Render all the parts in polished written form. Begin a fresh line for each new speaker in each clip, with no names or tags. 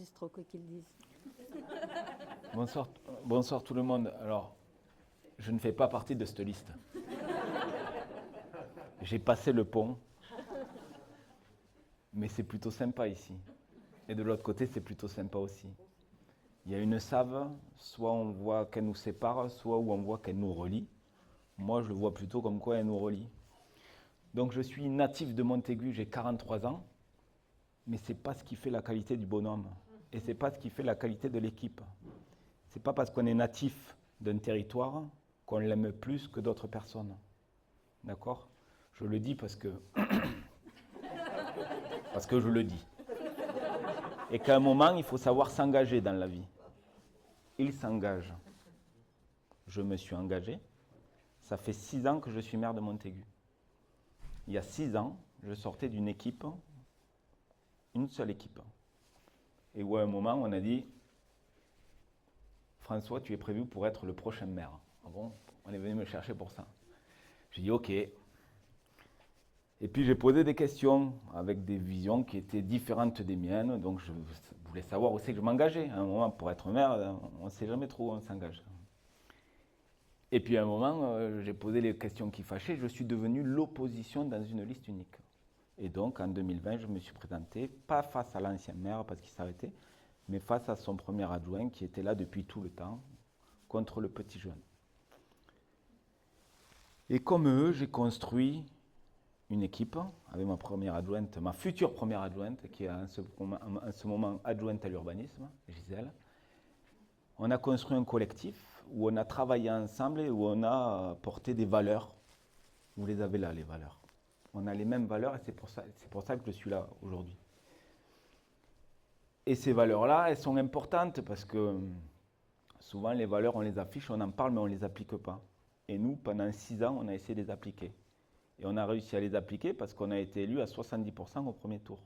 Trop quoi qu'ils disent.
Bonsoir tout le monde. Alors, je ne fais pas partie de cette liste. J'ai passé le pont, mais c'est plutôt sympa ici. Et de l'autre côté, c'est plutôt sympa aussi. Il y a une save, soit on voit qu'elle nous sépare, soit où on voit qu'elle nous relie. Moi, je le vois plutôt comme quoi elle nous relie. Donc, je suis natif de Montaigu, j'ai 43 ans, mais ce n'est pas ce qui fait la qualité du bonhomme. Et ce n'est pas ce qui fait la qualité de l'équipe. C'est pas parce qu'on est natif d'un territoire qu'on l'aime plus que d'autres personnes. D'accord ? Je le dis parce que je le dis. Et qu'à un moment, il faut savoir s'engager dans la vie. Il s'engage. Je me suis engagé. Ça fait 6 ans que je suis maire de Montaigu. Il y a 6 ans, je sortais d'une équipe, une seule équipe. Et où à un moment, on a dit « François, tu es prévu pour être le prochain maire. » Ah bon, on est venu me chercher pour ça. J'ai dit « Ok ». Et puis j'ai posé des questions avec des visions qui étaient différentes des miennes. Donc je voulais savoir où c'est que je m'engageais. À un moment, pour être maire, on ne sait jamais trop où on s'engage. Et puis à un moment, j'ai posé les questions qui fâchaient. Je suis devenu l'opposition dans une liste unique. Et donc en 2020, je me suis présenté, pas face à l'ancien maire parce qu'il s'arrêtait, mais face à son premier adjoint qui était là depuis tout le temps, contre le petit jeune. Et comme eux, j'ai construit une équipe avec ma première adjointe, ma future première adjointe, qui est en ce moment adjointe à l'urbanisme, Gisèle. On a construit un collectif où on a travaillé ensemble et où on a porté des valeurs. Vous les avez là, les valeurs. On a les mêmes valeurs et c'est pour ça que je suis là aujourd'hui. Et ces valeurs-là, elles sont importantes parce que souvent les valeurs, on les affiche, on en parle, mais on ne les applique pas. Et nous, pendant 6 ans, on a essayé de les appliquer. Et on a réussi à les appliquer parce qu'on a été élu à 70% au premier tour.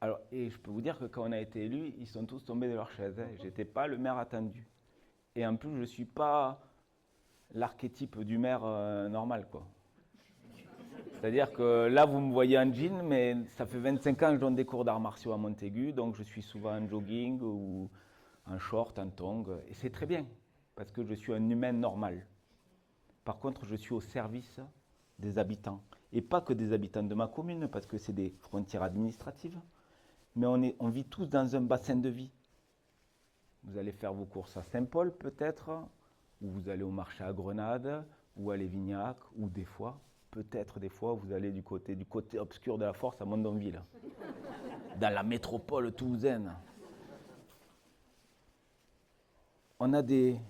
Alors, et je peux vous dire que quand on a été élu, ils sont tous tombés de leur chaise. Je n'étais pas le maire attendu. Et en plus, je ne suis pas l'archétype du maire normal, quoi. C'est-à-dire que là, vous me voyez en jean, mais ça fait 25 ans que je donne des cours d'arts martiaux à Montaigu, donc je suis souvent en jogging ou en short, en tongs. Et c'est très bien, parce que je suis un humain normal. Par contre, je suis au service des habitants. Et pas que des habitants de ma commune, parce que c'est des frontières administratives. Mais on vit tous dans un bassin de vie. Vous allez faire vos courses à Saint-Paul, peut-être, ou vous allez au marché à Grenade, ou à Lévignac, ou des fois, peut-être des fois, vous allez du côté obscur de la Force à Mondonville, dans la métropole toulousaine. On a des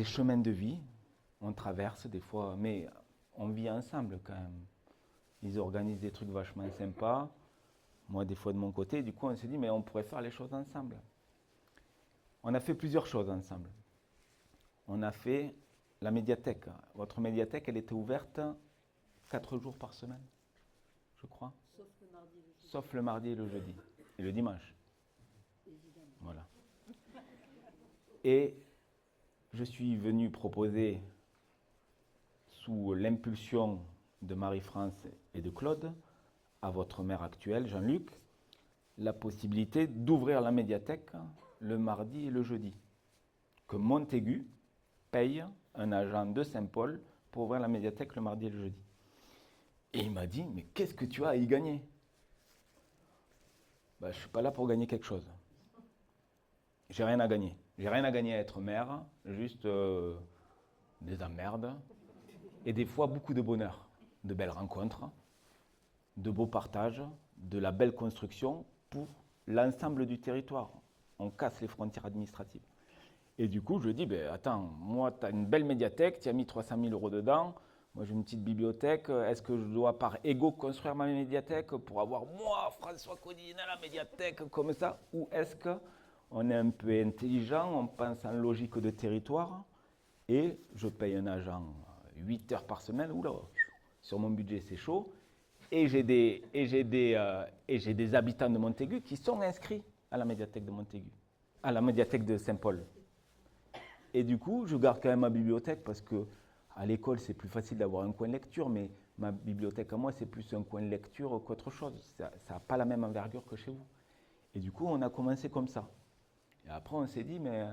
chemins de vie, on traverse des fois, mais on vit ensemble quand même. Ils organisent des trucs vachement sympas, moi des fois de mon côté, du coup on s'est dit mais on pourrait faire les choses ensemble. On a fait plusieurs choses ensemble. On a fait la médiathèque. Votre médiathèque, elle était ouverte 4 jours par semaine, je crois.
Sauf le mardi et le jeudi.
Sauf le mardi et le jeudi. Et le dimanche.
Évidemment.
Voilà. Et je suis venu proposer, sous l'impulsion de Marie-France et de Claude, à votre maire actuel, Jean-Luc, la possibilité d'ouvrir la médiathèque le mardi et le jeudi. Que Montaigu paye un agent de Saint-Paul pour ouvrir la médiathèque le mardi et le jeudi. Et il m'a dit, mais qu'est-ce que tu as à y gagner ? Je ne suis pas là pour gagner quelque chose. J'ai rien à gagner. J'ai rien à gagner à être maire, juste des emmerdes. Et des fois, beaucoup de bonheur, de belles rencontres, de beaux partages, de la belle construction pour l'ensemble du territoire. On casse les frontières administratives. Et du coup, je dis, attends, moi, tu as une belle médiathèque, tu as mis 300 000 euros dedans, moi j'ai une petite bibliothèque, est-ce que je dois par ego construire ma médiathèque pour avoir, moi, François Codine, à la médiathèque comme ça? Ou est-ce qu'on est un peu intelligent, on pense en logique de territoire, et je paye un agent 8 heures par semaine, oula, sur mon budget c'est chaud, et j'ai des habitants de Montaigu qui sont inscrits à la médiathèque de Montaigu, à la médiathèque de Saint-Paul. Et du coup, je garde quand même ma bibliothèque parce que à l'école, c'est plus facile d'avoir un coin lecture, mais ma bibliothèque à moi, c'est plus un coin lecture qu'autre chose. Ça n'a pas la même envergure que chez vous. Et du coup, on a commencé comme ça. Et après, on s'est dit, mais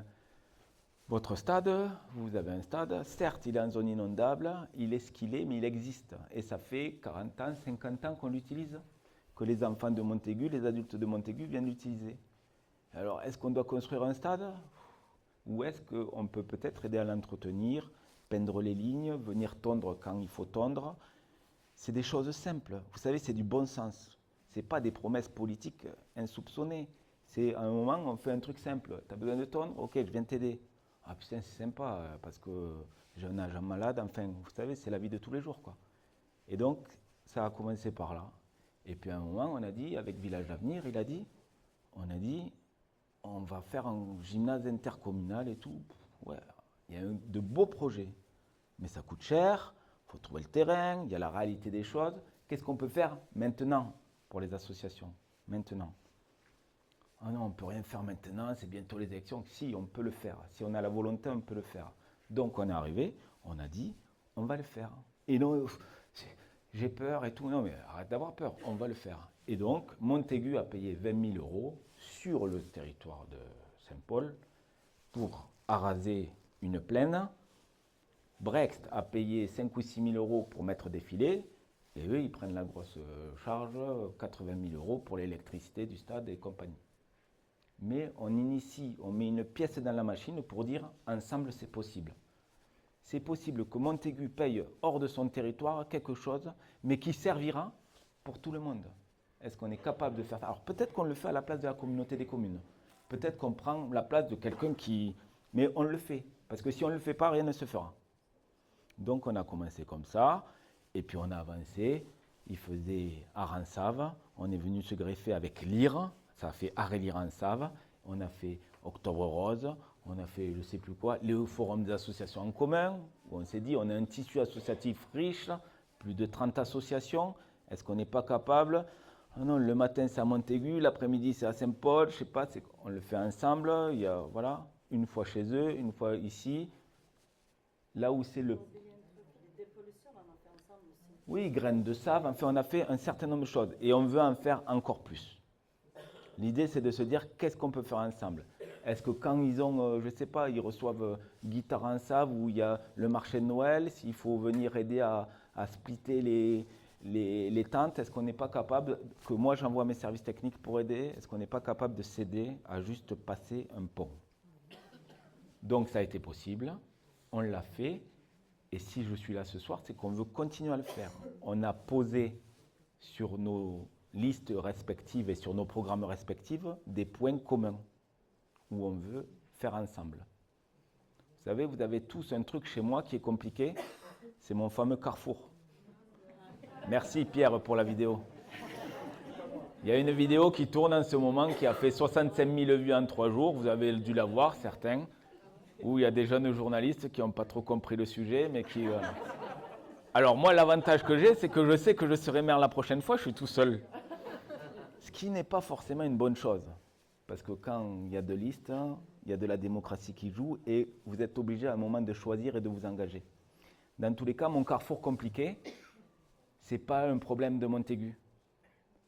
votre stade, vous avez un stade, certes, il est en zone inondable, il est ce qu'il est, mais il existe. Et ça fait 40 ans, 50 ans qu'on l'utilise, que les enfants de Montaigu, les adultes de Montaigu viennent l'utiliser. Alors, est-ce qu'on doit construire un stade? Ou est-ce qu'on peut peut-être aider à l'entretenir, peindre les lignes, venir tondre quand il faut tondre? C'est des choses simples. Vous savez, c'est du bon sens. Ce n'est pas des promesses politiques insoupçonnées. C'est à un moment, on fait un truc simple. Tu as besoin de tondre? Ok, je viens t'aider. Ah putain, c'est sympa, parce que j'ai un agent malade. Enfin, vous savez, c'est la vie de tous les jours, quoi. Et donc, ça a commencé par là. Et puis à un moment, on a dit, avec Village d'Avenir, on a dit, on va faire un gymnase intercommunal et tout. Ouais, il y a de beaux projets, mais ça coûte cher, il faut trouver le terrain, il y a la réalité des choses. Qu'est-ce qu'on peut faire maintenant pour les associations? Maintenant. Ah non, on ne peut rien faire maintenant, c'est bientôt les élections. Si, on peut le faire. Si on a la volonté, on peut le faire. Donc on est arrivé, on a dit, on va le faire. Et non, j'ai peur et tout. Non, mais arrête d'avoir peur, on va le faire. Et donc, Montaigu a payé 20 000 € sur le territoire de Saint-Paul pour araser une plaine. Brext a payé 5 ou 6 000 € pour mettre des filets. Et eux, ils prennent la grosse charge, 80 000 € pour l'électricité du stade et compagnie. Mais on initie, on met une pièce dans la machine pour dire ensemble c'est possible. C'est possible que Montaigu paye hors de son territoire quelque chose, mais qui servira pour tout le monde. Est-ce qu'on est capable de faire ça? Alors peut-être qu'on le fait à la place de la communauté des communes. Peut-être qu'on prend la place de quelqu'un qui... Mais on le fait. Parce que si on ne le fait pas, rien ne se fera. Donc on a commencé comme ça, et puis on a avancé. Il faisait Art-en-Save, on est venu se greffer avec Lyre, ça a fait Art-et-Lyre en Save, on a fait Octobre Rose, on a fait je ne sais plus quoi, le forum des associations en commun, où on s'est dit on a un tissu associatif riche, plus de 30 associations, est-ce qu'on n'est pas capable? Ah non, le matin c'est à Montaigu, l'après-midi c'est à Saint-Paul, je ne sais pas, on le fait ensemble, il y a, voilà, une fois chez eux, une fois ici, là où c'est le... Oui, graines de save, enfin on a fait un certain nombre de choses et on veut en faire encore plus. L'idée c'est de se dire qu'est-ce qu'on peut faire ensemble. Est-ce que quand ils ont, je ne sais pas, ils reçoivent guitare en save ou il y a le marché de Noël, s'il faut venir aider à splitter les tentes, est-ce qu'on n'est pas capable, que moi j'envoie mes services techniques pour aider, est-ce qu'on n'est pas capable de s'aider à juste passer un pont? Donc ça a été possible, on l'a fait. Et si je suis là ce soir, c'est qu'on veut continuer à le faire. On a posé sur nos listes respectives et sur nos programmes respectifs des points communs où on veut faire ensemble. Vous savez, vous avez tous un truc chez moi qui est compliqué, c'est mon fameux carrefour. Merci Pierre pour la vidéo. Il y a une vidéo qui tourne en ce moment qui a fait 65 000 vues en 3 jours, vous avez dû la voir, certains. Où il y a des jeunes journalistes qui n'ont pas trop compris le sujet, mais qui... Alors moi, l'avantage que j'ai, c'est que je sais que je serai maire la prochaine fois, je suis tout seul. Ce qui n'est pas forcément une bonne chose. Parce que quand il y a 2 listes, il y a de la démocratie qui joue, et vous êtes obligé à un moment de choisir et de vous engager. Dans tous les cas, mon carrefour compliqué, ce n'est pas un problème de Montaigu.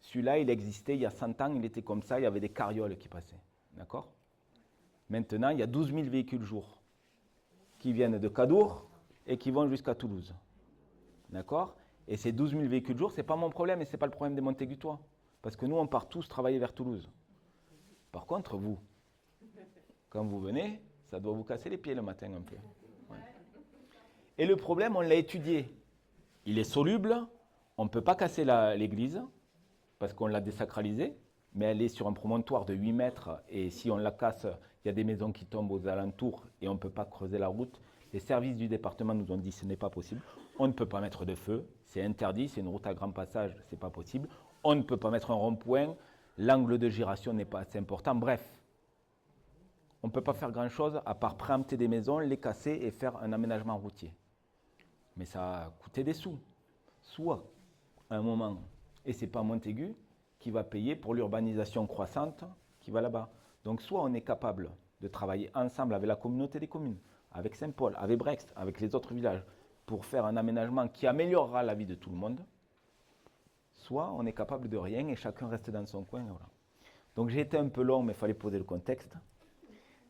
Celui-là, il existait il y a 100 ans, il était comme ça, il y avait des carrioles qui passaient. D'accord ? Maintenant, il y a 12 000 véhicules jour qui viennent de Cadour et qui vont jusqu'à Toulouse. D'accord? Et ces 12 000 véhicules jour, ce n'est pas mon problème et ce n'est pas le problème des Montaigu-tois. Parce que nous, on part tous travailler vers Toulouse. Par contre, vous, quand vous venez, ça doit vous casser les pieds le matin un peu. Ouais. Et le problème, on l'a étudié. Il est soluble, on ne peut pas casser l'église parce qu'on l'a désacralisée. Mais elle est sur un promontoire de 8 mètres et si on la casse, il y a des maisons qui tombent aux alentours et on ne peut pas creuser la route. Les services du département nous ont dit que ce n'est pas possible. On ne peut pas mettre de feu, c'est interdit, c'est une route à grand passage, ce n'est pas possible. On ne peut pas mettre un rond-point, l'angle de giration n'est pas assez important. Bref, on ne peut pas faire grand-chose à part préempter des maisons, les casser et faire un aménagement routier. Mais ça a coûté des sous, soit à un moment, et ce n'est pas Montaigu qui va payer pour l'urbanisation croissante qui va là-bas. Donc soit on est capable de travailler ensemble avec la communauté des communes, avec Saint-Paul, avec Brext, avec les autres villages, pour faire un aménagement qui améliorera la vie de tout le monde, soit on est capable de rien et chacun reste dans son coin. Voilà. Donc j'ai été un peu long, mais il fallait poser le contexte.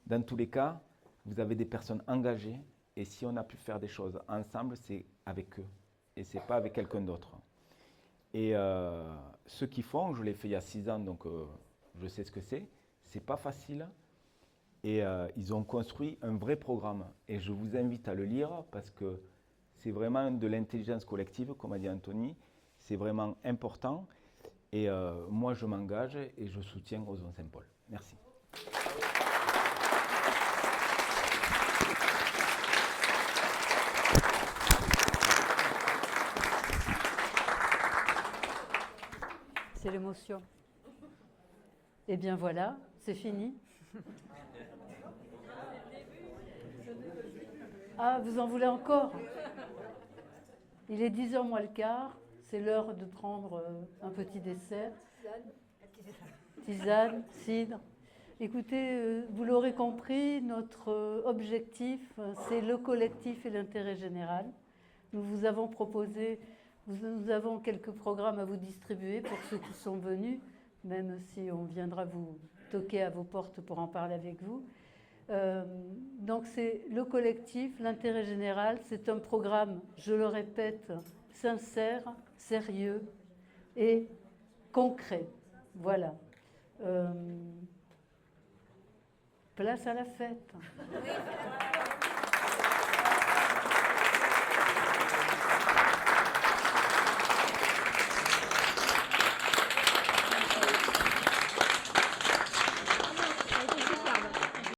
Dans tous les cas, vous avez des personnes engagées, et si on a pu faire des choses ensemble, c'est avec eux, et ce n'est pas avec quelqu'un d'autre. Et ceux qui font, je l'ai fait il y a 6 ans, donc je sais ce que c'est pas facile. Et ils ont construit un vrai programme. Et je vous invite à le lire parce que c'est vraiment de l'intelligence collective, comme a dit Anthony. C'est vraiment important. Et moi, je m'engage et je soutiens Ozon Saint-Paul. Merci.
C'est l'émotion. Eh bien voilà, c'est fini. Ah, vous en voulez encore? Il est 10h moins le quart. C'est l'heure de prendre un petit dessert. Tisane, cidre. Écoutez, vous l'aurez compris, notre objectif, c'est le collectif et l'intérêt général. Nous vous avons proposé, nous avons quelques programmes à vous distribuer pour ceux qui sont venus, même si on viendra vous toquer à vos portes pour en parler avec vous. Donc c'est le collectif, l'intérêt général, c'est un programme, je le répète, sincère, sérieux et concret. Voilà. Place à la fête.